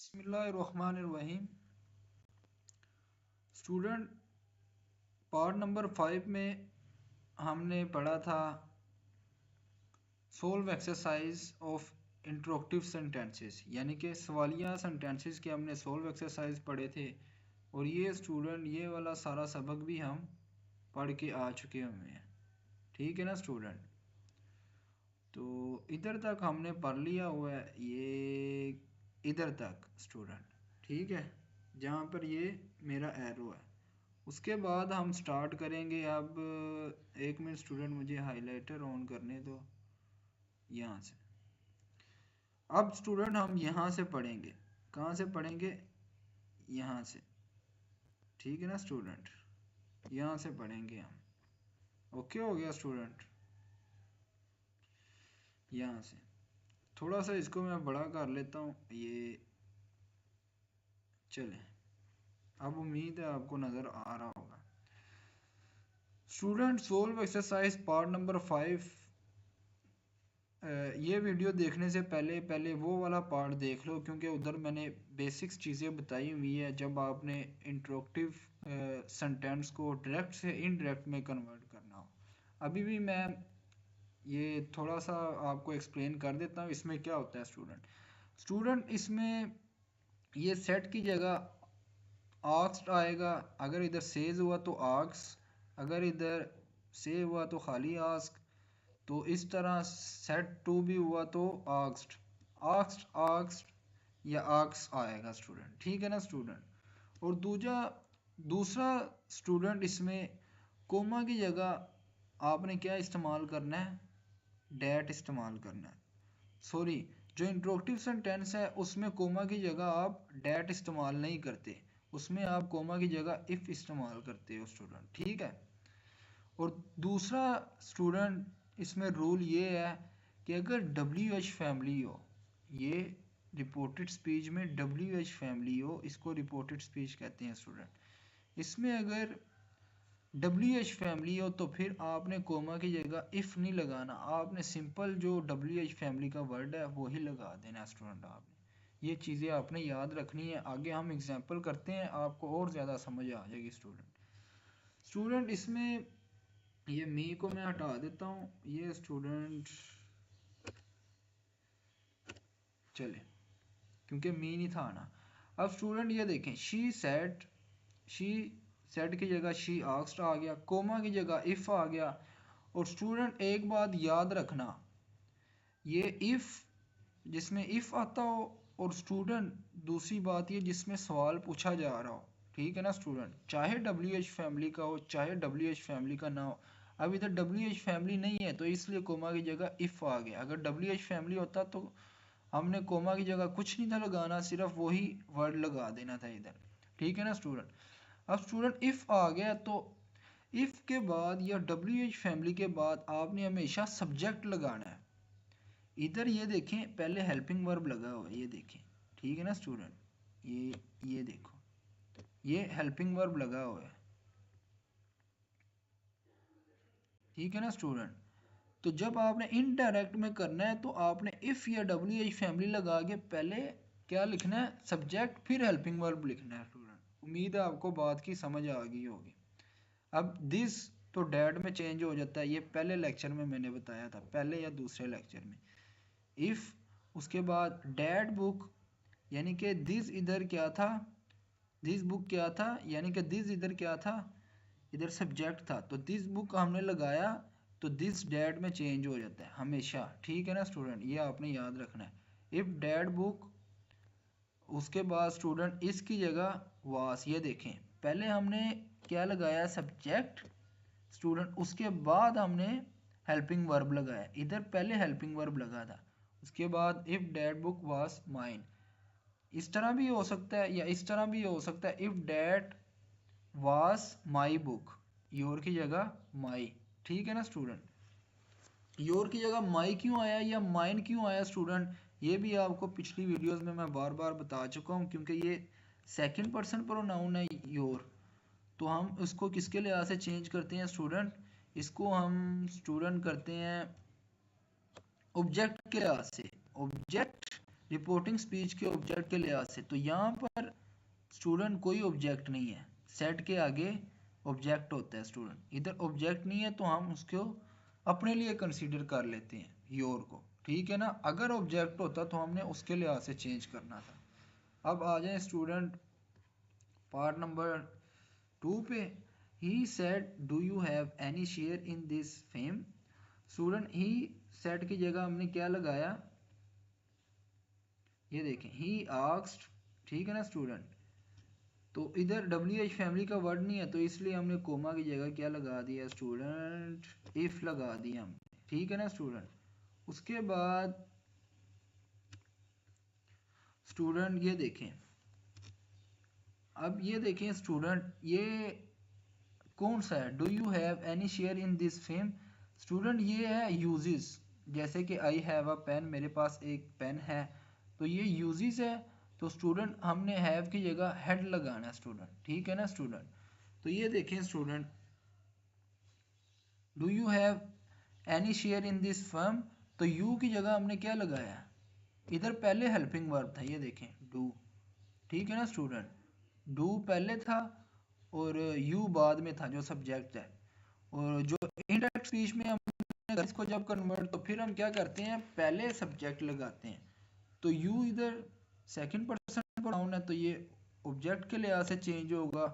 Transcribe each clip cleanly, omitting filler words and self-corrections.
बिस्मिल्लाहिर्रहमानिर्रहीम। Student, part number 5 में हमने पढ़ा था solve exercise of interrogative sentences, यानी कि सवालिया सेंटेंसेस के हमने सोल्व एक्सरसाइज पढ़े थे। और ये स्टूडेंट ये वाला सारा सबक भी हम पढ़ के आ चुके हुए हैं, ठीक है ना स्टूडेंट। तो इधर तक हमने पढ़ लिया हुआ है, ये इधर तक स्टूडेंट, ठीक है, जहाँ पर ये मेरा एरो है। उसके बाद हम स्टार्ट करेंगे। अब एक मिनट स्टूडेंट, मुझे हाइलाइटर ऑन करने दो यहाँ से। अब स्टूडेंट हम यहाँ से पढ़ेंगे। कहाँ से पढ़ेंगे? यहाँ से, ठीक है ना स्टूडेंट, यहाँ से पढ़ेंगे हम। ओके हो गया स्टूडेंट? यहाँ से थोड़ा सा इसको मैं बड़ा कर लेता हूँ, ये चले। अब उम्मीद है आपको नज़र आ रहा होगा। Student, solve exercise part number 5। ये वीडियो देखने से पहले वो वाला पार्ट देख लो, क्योंकि उधर मैंने बेसिक्स चीज़ें बताई हुई है। जब आपने इंट्रोगेटिव सेंटेंस को डायरेक्ट से इनडायरेक्ट में कन्वर्ट करना हो, अभी भी मैं ये थोड़ा सा आपको एक्सप्लेन कर देता हूँ। इसमें क्या होता है स्टूडेंट, इसमें ये सेट की जगह आस्क्ड आएगा। अगर इधर सेज हुआ तो आस्क, अगर इधर से हुआ तो खाली आस्क। तो इस तरह सेट टू भी हुआ तो आस्क्ड, आस्क्ड या आस्क आएगा स्टूडेंट, ठीक है ना स्टूडेंट। और दूसरा स्टूडेंट, इसमें कोमा की जगह आपने क्या इस्तेमाल करना है? डैट इस्तेमाल करना है। सॉरी, जो इंट्रोगेटिव सेंटेंस है उसमें कोमा की जगह आप डैट इस्तेमाल नहीं करते, उसमें आप कोमा की जगह इफ़ इस्तेमाल करते हो स्टूडेंट, ठीक है। और दूसरा स्टूडेंट, इसमें रूल ये है कि अगर WH फैमिली हो, ये रिपोर्टेड स्पीच में WH फैमिली हो, इसको रिपोर्टेड स्पीच कहते हैं स्टूडेंट। इसमें अगर WH फैमिली हो तो फिर आपने कोमा की जगह इफ़ नहीं लगाना, आपने सिंपल जो WH फैमिली का वर्ड है वही लगा देना स्टूडेंट। आपने ये चीज़ें आपने याद रखनी है। आगे हम एग्जाम्पल करते हैं, आपको और ज़्यादा समझ आ जाएगी स्टूडेंट। इसमें ये मी को मैं हटा देता हूँ, ये स्टूडेंट चले, क्योंकि मी नहीं था ना। अब स्टूडेंट ये देखें, शी सेड की जगह शी आस्क्ड आ गया, कोमा की जगह इफ़ आ गया। और स्टूडेंट एक बात याद रखना, ये इफ़ जिसमें इफ़ आता हो, और स्टूडेंट दूसरी बात ये जिसमें सवाल पूछा जा रहा हो, ठीक है ना स्टूडेंट, चाहे WH फैमिली का हो चाहे WH फैमिली का ना हो। अब इधर WH फैमिली नहीं है तो इसलिए कोमा की जगह इफ़ आ गया। अगर WH फैमिली होता तो हमने कोमा की जगह कुछ नहीं था लगाना, सिर्फ वही वर्ड लगा देना था इधर, ठीक है ना स्टूडेंट। अब स्टूडेंट इफ़ आ गया तो इफ़ के बाद या WH फैमिली के बाद आपने हमेशा सब्जेक्ट लगाना है। इधर ये देखें, पहले हेल्पिंग वर्ब लगा हुआ है, ये देखें, ठीक है ना स्टूडेंट, ये देखो, ये हेल्पिंग वर्ब लगा हुआ है, ठीक है ना स्टूडेंट। तो जब आपने इनडायरेक्ट में करना है तो आपने इफ़ या WH फैमिली लगा के पहले क्या लिखना है? सब्जेक्ट, फिर हेल्पिंग वर्ब लिखना है स्टूडेंट। उम्मीद है आपको बात की समझ आ गई होगी। अब दिस तो डैड में चेंज हो जाता है, ये पहले लेक्चर में मैंने बताया था, पहले या दूसरे लेक्चर में। इफ़, उसके बाद डैड बुक, यानी कि दिस इधर क्या था? दिस बुक क्या था? यानी कि दिस इधर क्या था? इधर सब्जेक्ट था, तो दिस बुक हमने लगाया तो दिस डैड में चेंज हो जाता है हमेशा, ठीक है ना स्टूडेंट, ये आपने याद रखना है। इफ़ डैड बुक, उसके बाद स्टूडेंट इसकी जगह वास, ये देखें पहले हमने क्या लगाया? सब्जेक्ट स्टूडेंट, उसके बाद हमने हेल्पिंग वर्ब लगाया। इधर पहले हेल्पिंग वर्ब लगा था, उसके बाद इफ़ डैड बुक वास माइन। इस तरह भी हो सकता है या इस तरह भी हो सकता है, इफ़ डैड वास माई बुक, योर की जगह माई, ठीक है ना स्टूडेंट। योर की जगह माई क्यों आया या माइन क्यों आया स्टूडेंट, ये भी आपको पिछली वीडियोस में मैं बार बार बता चुका हूँ, क्योंकि ये सेकंड पर्सन प्रोनाउन है योर। तो हम इसको किसके लिहाज से चेंज करते हैं स्टूडेंट? इसको हम स्टूडेंट करते हैं ऑब्जेक्ट के लिहाज से। ऑब्जेक्ट रिपोर्टिंग स्पीच के ऑब्जेक्ट के लिहाज से। तो यहाँ पर स्टूडेंट कोई ऑब्जेक्ट नहीं है, सेट के आगे ऑब्जेक्ट होता है स्टूडेंट, इधर ऑब्जेक्ट नहीं है तो हम उसको अपने लिए कंसीडर कर लेते हैं योर को, ठीक है ना। अगर ऑब्जेक्ट होता तो हमने उसके लिहाज से चेंज करना था। अब आ जाए स्टूडेंट पार्ट नंबर 2 पे। He said do you have any share in this fame. Student he said की जगह हमने क्या लगाया, ये देखें ही आस्क्ड, ठीक है ना स्टूडेंट। तो इधर डब्ल्यू एच फैमिली का वर्ड नहीं है तो इसलिए हमने कोमा की जगह क्या लगा दिया स्टूडेंट, इफ लगा दिया हमने, ठीक है ना स्टूडेंट। उसके बाद स्टूडेंट ये देखें, अब ये देखें स्टूडेंट ये कौन सा है, do you have any share in this fame. Student ये है यूजेस, जैसे कि आई हैव अ पेन, मेरे पास एक पेन है, तो ये यूजेस है। तो स्टूडेंट हमने हैव की जगह हेड लगाना है स्टूडेंट, ठीक है ना स्टूडेंट। तो ये देखें student, do you have any share in this firm, तो यू की जगह हमने क्या लगाया, इधर पहले हेल्पिंग वर्ब था, ये देखें डू, ठीक है ना स्टूडेंट। डू पहले था और यू बाद में था जो सब्जेक्ट है। और जो इनडायरेक्ट स्पीच में हम इसको जब कन्वर्ट, तो फिर हम क्या करते हैं, पहले सब्जेक्ट लगाते हैं। तो यू इधर सेकंड पर्सन प्रोनाउन है तो ये ऑब्जेक्ट के लिहाज से चेंज होगा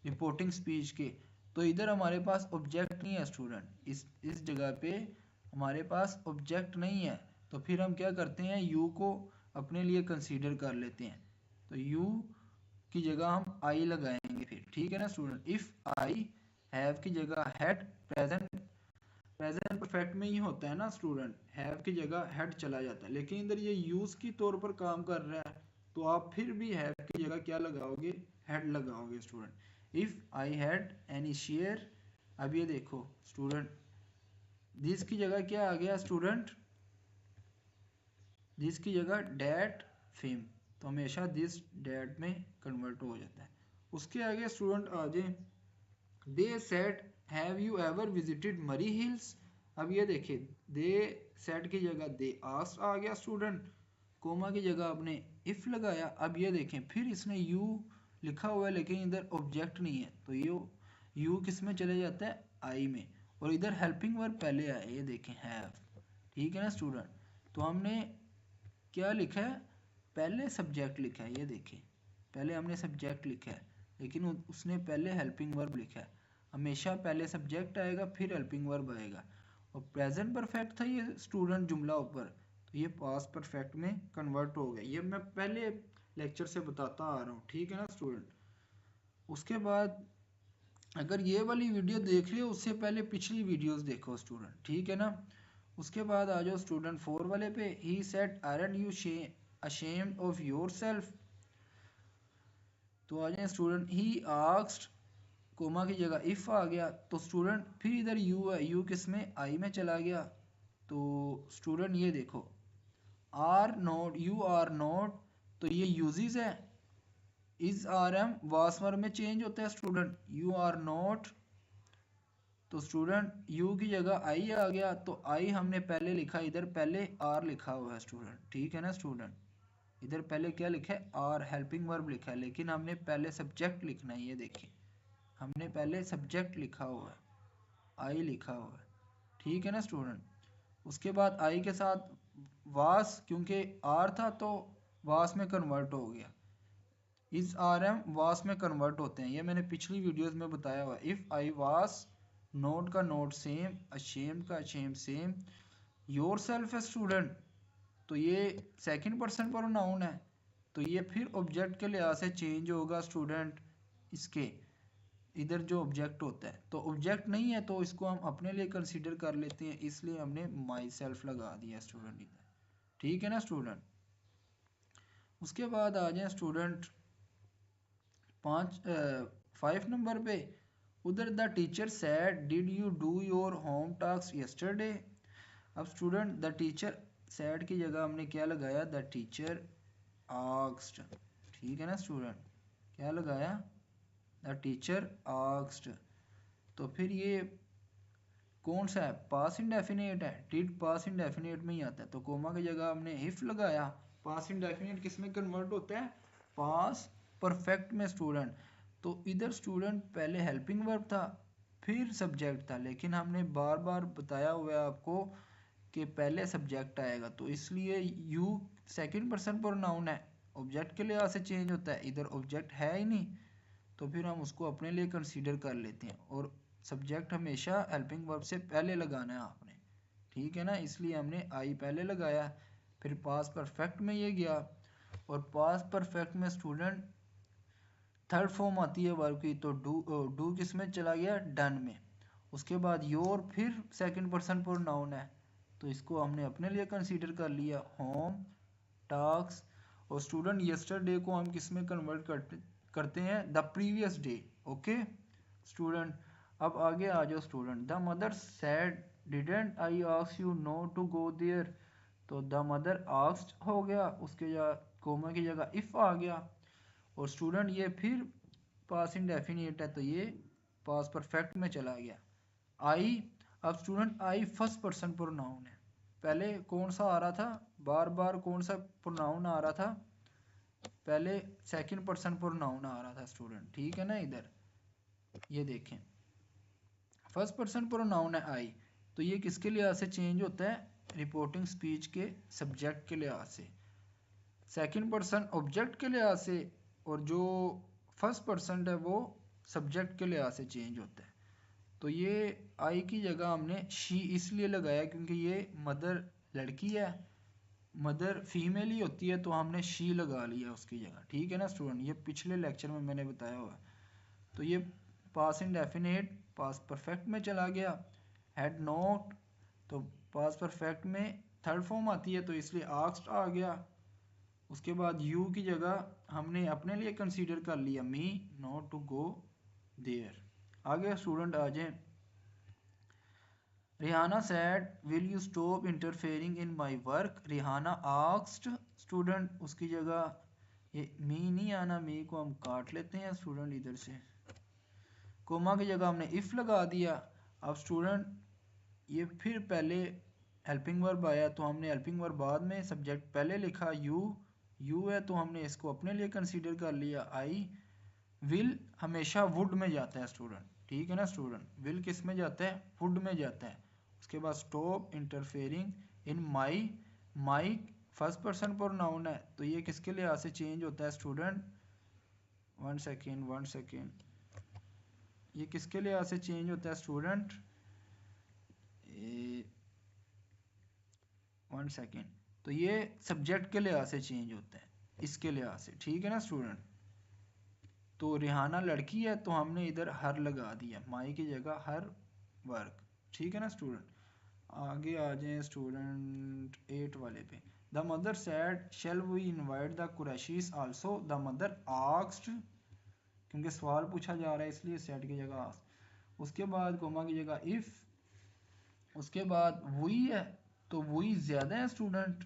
रिपोर्टिंग स्पीच के। तो इधर हमारे पास ऑब्जेक्ट नहीं है स्टूडेंट, इस जगह पे हमारे पास ऑब्जेक्ट नहीं है, तो फिर हम क्या करते हैं, यू को अपने लिए कंसीडर कर लेते हैं। तो यू की जगह हम आई लगाएंगे फिर, ठीक है ना स्टूडेंट। इफ आई हैव की जगह हैड, प्रेजेंट परफेक्ट में ही होता है ना स्टूडेंट, हैव की जगह हैड चला जाता है, लेकिन इधर ये यूज की तौर पर काम कर रहा है तो आप फिर भी हैव की जगह क्या लगाओगे, हैड लगाओगे student. If I had any share, अब ये देखो स्टूडेंट, दिस की जगह क्या आ गया स्टूडेंट, दिस की जगह डैट फेम, तो हमेशा दिस डैट में कन्वर्ट हो जाता है। उसके आगे स्टूडेंट आ जाए, they said have you ever visited मरी हिल्स। अब ये देखिए दे सेड की जगह दे आस्क्ड आ गया स्टूडेंट, कोमा की जगह आपने इफ लगाया। अब ये देखें फिर इसने यू लिखा हुआ है लेकिन इधर ऑब्जेक्ट नहीं है, तो ये यू किस में चले जाता है, आई में, और इधर हेल्पिंग वर्ब पहले आए, ये देखें हैव, ठीक है ना स्टूडेंट। तो हमने क्या लिखा है, पहले सब्जेक्ट लिखा है, ये देखिए पहले हमने सब्जेक्ट लिखा है लेकिन उसने पहले हेल्पिंग वर्ब लिखा है। हमेशा पहले सब्जेक्ट आएगा फिर हेल्पिंग वर्ब आएगा। और प्रेजेंट परफेक्ट था ये स्टूडेंट जुमला ऊपर, तो ये पास्ट परफेक्ट में कन्वर्ट हो गया, ये मैं पहले लेक्चर से बताता आ रहा हूँ, ठीक है ना स्टूडेंट। उसके बाद अगर ये वाली वीडियो देख रहे हो उससे पहले पिछली वीडियोस देखो स्टूडेंट, ठीक है ना। उसके बाद आ जाओ स्टूडेंट 4 वाले पे, he said aren't you ashamed of yourself। तो आ जाए स्टूडेंट, ही आस्क्ड, कोमा की जगह इफ आ गया, तो स्टूडेंट फिर इधर यू है, यू किस में, आई में चला गया। तो स्टूडेंट ये देखो are not, you are not, तो ये यूजेस है, is are am was verb में चेंज होता है स्टूडेंट, यू आर नॉट, तो स्टूडेंट यू की जगह आई आ गया, तो आई हमने पहले लिखा, इधर पहले आर लिखा हुआ है स्टूडेंट, ठीक है ना स्टूडेंट। इधर पहले क्या लिखा है, आर हेल्पिंग वर्ब लिखा है, लेकिन हमने पहले सब्जेक्ट लिखना है, ये देखिए हमने पहले सब्जेक्ट लिखा हुआ है, आई लिखा हुआ है, ठीक है ना स्टूडेंट। उसके बाद आई के साथ वास, क्योंकि आर था तो वास में कन्वर्ट हो गया, इज आर एम वास में कन्वर्ट होते हैं, ये मैंने पिछली वीडियोस में बताया हुआ है। इफ आई वास, नोट का नोट सेम, अशेम्ड का अशेम सेम, योर सेल्फ है स्टूडेंट, तो ये सेकंड पर्सन प्रोनाउन है, तो ये फिर ऑब्जेक्ट के लिहाज से चेंज होगा स्टूडेंट। इसके इधर जो ऑब्जेक्ट होता है, तो ऑब्जेक्ट नहीं है तो इसको हम अपने लिए कंसीडर कर लेते हैं, इसलिए हमने माई सेल्फ लगा दिया स्टूडेंट इधर, ठीक है ना स्टूडेंट। उसके बाद आ जाए स्टूडेंट 5 नंबर पे, उधर the teacher said did you do your home task yesterday. अब स्टूडेंट द टीचर सेड की जगह हमने क्या लगाया, द टीचर आस्क्ड, ठीक है ना स्टूडेंट, क्या लगाया, द टीचर आस्क्ड। तो फिर ये कौन सा है, पास इंडेफिनेट है, डिड पास इंडेफिनेट में ही आता है, तो कोमा की जगह हमने इफ लगाया, पास इंडेफिनिट किस में कन्वर्ट होता है? पास परफेक्ट में स्टूडेंट। तो इधर स्टूडेंट पहले हेल्पिंग वर्ब था फिर सब्जेक्ट था, लेकिन हमने बार बार बताया हुआ है आपको कि पहले सब्जेक्ट आएगा, तो इसलिए यू सेकंड पर्सन प्रोनाउन है, ऑब्जेक्ट के लिहाज से चेंज होता है, इधर ऑब्जेक्ट है ही नहीं, तो फिर हम उसको अपने लिए कंसीडर कर लेते हैं। और सब्जेक्ट हमेशा हेल्पिंग वर्ब से पहले लगाना है आपने, ठीक है ना, इसलिए हमने आई पहले लगाया। फिर पास परफेक्ट में ये गया, और पास परफेक्ट में स्टूडेंट थर्ड फॉर्म आती है वर्ब की, तो डू किस में चला गया? डन में। उसके बाद योर फिर सेकंड पर्सन प्रोनाउन है, तो इसको हमने अपने लिए कंसीडर कर लिया, होम टास्क। और स्टूडेंट यस्टरडे को हम किस में कन्वर्ट करते हैं? The previous day. Okay student, अब आगे आ जाओ student. The mother said didn't I ask you no to go there, तो द मदर आस्क्ड हो गया, उसके कोमा की जगह इफ आ गया। और स्टूडेंट ये फिर पास इंडेफिनिट है, तो ये पास परफेक्ट में चला गया। आई, अब student I first person pronoun है, पहले कौन सा आ रहा था? बार बार कौन सा प्रोनाउन आ रहा था? पहले सेकंड पर्सन प्रोनाउन आ रहा था स्टूडेंट, ठीक है ना। इधर ये देखें फर्स्ट पर्सन प्रोनाउन है आई, तो ये किसके लिहाज से चेंज होता है? रिपोर्टिंग स्पीच के सब्जेक्ट के लिहाज से। सेकंड पर्सन ऑब्जेक्ट के लिहाज से, और जो फर्स्ट पर्सन है वो सब्जेक्ट के लिहाज से चेंज होता है। तो ये आई की जगह हमने शी इसलिए लगाया क्योंकि ये मदर लड़की है, मदर फीमेल ही होती है, तो हमने शी लगा लिया उसकी जगह, ठीक है ना स्टूडेंट। ये पिछले लेक्चर में मैंने बताया हुआ है। तो ये पास इंडेफिनिट पास परफेक्ट में चला गया। हैड नॉट, तो पास परफेक्ट में थर्ड फॉर्म आती है, तो इसलिए आस्क्ड आ गया। उसके बाद यू की जगह हमने अपने लिए कंसीडर कर लिया, me not to go there. आगे स्टूडेंट आ जाए। Rihanna said will you stop interfering in my work, Rihanna asked, student उसकी जगह ये मी नहीं आना, मी को हम काट लेते हैं स्टूडेंट इधर से, कोमा की जगह हमने इफ लगा दिया। अब स्टूडेंट ये फिर पहले हेल्पिंग वर्ब आया, तो हमने हेल्पिंग वर्ब बाद में, सब्जेक्ट पहले लिखा, यू है, तो हमने इसको अपने लिए कंसीडर कर लिया। आई विल हमेशा वुड में जाता है स्टूडेंट, ठीक है ना स्टूडेंट, विल किस में जाता है? वुड में जाता है। उसके बाद stop interfering in my first person pronoun है, तो ये किसके लिहाज से चेंज होता है स्टूडेंट? वन सेकेंड, ये किसके लिहाज से चेंज होता है स्टूडेंट? वन सेकेंड, तो ये सब्जेक्ट के लिहाज से चेंज होता है, इसके लिहाज से, ठीक है ना स्टूडेंट। तो रिहाना लड़की है, तो हमने इधर हर लगा दिया, माई की जगह हर वर्क, ठीक है ना स्टूडेंट। आगे आ जाए स्टूडेंट 8 वाले पे। The mother said shall we invite the Qureshis also, the mother asked, क्योंकि सवाल पूछा जा रहा है इसलिए सैड की जगह आस्क्ड। उसके बाद कोमा की जगह इफ, उसके बाद वही है, तो वही ज्यादा है स्टूडेंट,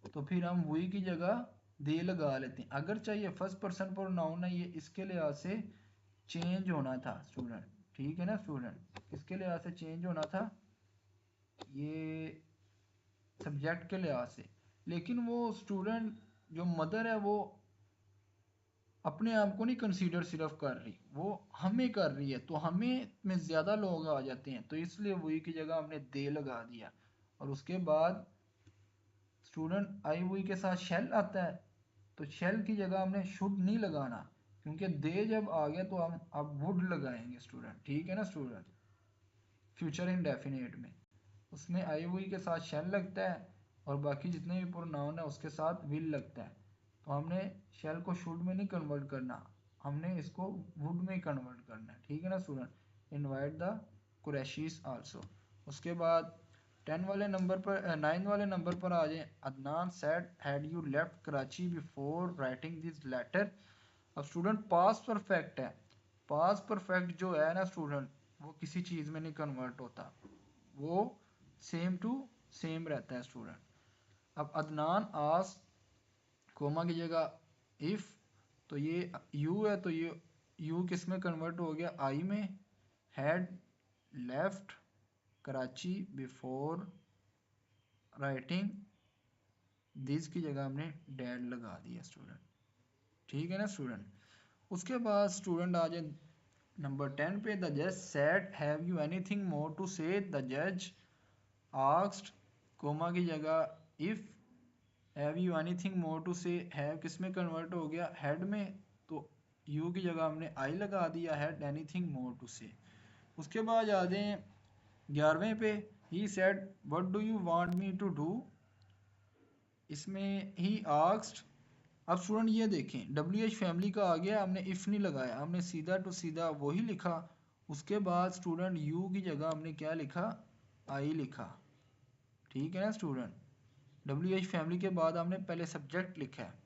तो फिर हम वही की जगह दे लगा लेते हैं। अगर चाहिए फर्स्ट पर्सन प्रोनाउन है, ये इसके लिहाज से चेंज होना था स्टूडेंट, ठीक है ना स्टूडेंट, इसके लिहाज से चेंज होना था, ये सब्जेक्ट के लिहाज से। लेकिन वो स्टूडेंट जो मदर है वो अपने आप को नहीं कंसीडर सिर्फ कर रही, वो हमें कर रही है, तो हमें में ज्यादा लोग आ जाते हैं, तो इसलिए वही की जगह हमने दे लगा दिया। और उसके बाद स्टूडेंट आई वही के साथ शेल आता है, तो शेल की जगह हमने शुड नहीं लगाना, क्योंकि दे जब आ गया तो हम अब वुड लगाएंगे स्टूडेंट, ठीक है ना स्टूडेंट, फ्यूचर इंडेफिनिट में उसमें आई वही के साथ शेल लगता है, और बाकी जितने भी प्रोनाउन है उसके साथ विल लगता है। तो हमने शेल को शुड में नहीं कन्वर्ट करना, हमने इसको वुड में कन्वर्ट करना है, ठीक है ना student. Invite the Qureshis also. उसके बाद 10 वाले नंबर पर 9 वाले नंबर पर आ जाए। Adnan said had you left Karachi before writing this letter. अब स्टूडेंट पास्ट परफेक्ट है, पास्ट परफेक्ट जो है ना स्टूडेंट, वो किसी चीज में नहीं कन्वर्ट होता, वो सेम टू सेम रहता है स्टूडेंट। अब अदनान आस कोमा की जगह इफ, तो ये यू है, तो ये यू किस में कन्वर्ट हो गया? आई में। Had left Karachi before writing this की जगह हमने डैड लगा दिया स्टूडेंट। ठीक है ना स्टूडेंट। उसके बाद स्टूडेंट आ जाए नंबर 10 पे। द जज said have you anything more to say. The जज आस्क्ड, कोमा की जगह if, have you anything more to say, have किस में कन्वर्ट हो गया, हेड में, तो यू की जगह हमने आई लगा दिया, हैड एनीथिंग मोर टू से। उसके बाद आ जाए 11वें पे। He said what do you want me to do, इसमें ही आस्क्ड। अब स्टूडेंट ये देखें WH फैमिली का आ गया, हमने इफ़ नहीं लगाया, हमने सीधा टू सीधा वही लिखा। उसके बाद स्टूडेंट यू की जगह हमने क्या लिखा, आई लिखा। ठीक है ना स्टूडेंट। WH फैमिली के बाद हमने पहले सब्जेक्ट लिखा है।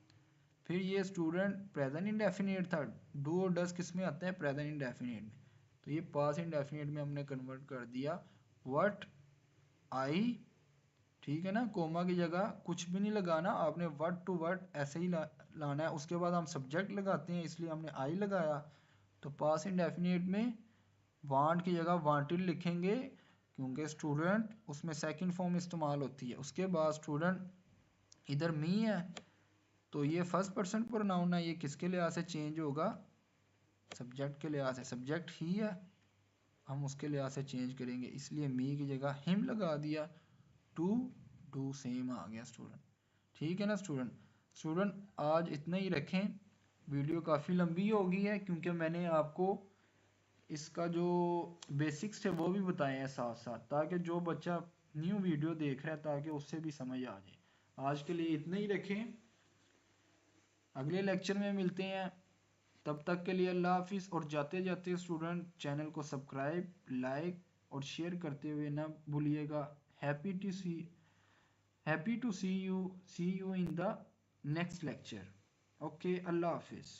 फिर ये स्टूडेंट प्रेजेंट इंडेफिनिट था, डू और डस किस में आता है, प्रेजेंट इंडेफिनिट में, तो ये पास इंडेफिनिट में हमने कन्वर्ट कर दिया व्हाट आई। ठीक है ना, कोमा की जगह कुछ भी नहीं लगाना, आपने वर्ड टू वर्ड ऐसे ही लाना है। उसके बाद हम सब्जेक्ट लगाते हैं, इसलिए हमने आई लगाया। तो पास इंडेफिनिट में वांट की जगह वांटेड लिखेंगे, क्योंकि स्टूडेंट उसमें सेकंड फॉर्म इस्तेमाल होती है। उसके बाद स्टूडेंट इधर मी है, तो ये फर्स्ट पर्सन प्रोनाउन है, ये किसके लिहाज से चेंज होगा, सब्जेक्ट के लिहाज से। सब्जेक्ट ही है, हम उसके लिहाज से चेंज करेंगे, इसलिए मी की जगह हिम लगा दिया। टू डू सेम आ गया स्टूडेंट। ठीक है ना स्टूडेंट। स्टूडेंट आज इतना ही रखें, वीडियो काफ़ी लंबी हो गई है, क्योंकि मैंने आपको इसका जो बेसिक्स थे वो भी बताए हैं साथ साथ, ताकि जो बच्चा न्यू वीडियो देख रहा है ताकि उससे भी समझ आ जाए। आज के लिए इतना ही रखें, अगले लेक्चर में मिलते हैं, तब तक के लिए अल्लाह हाफिज़। और जाते जाते स्टूडेंट चैनल को सब्सक्राइब, लाइक और शेयर करते हुए ना भूलिएगा। Happy to see you in the next lecture. Okay, अल्लाह हाफिज़।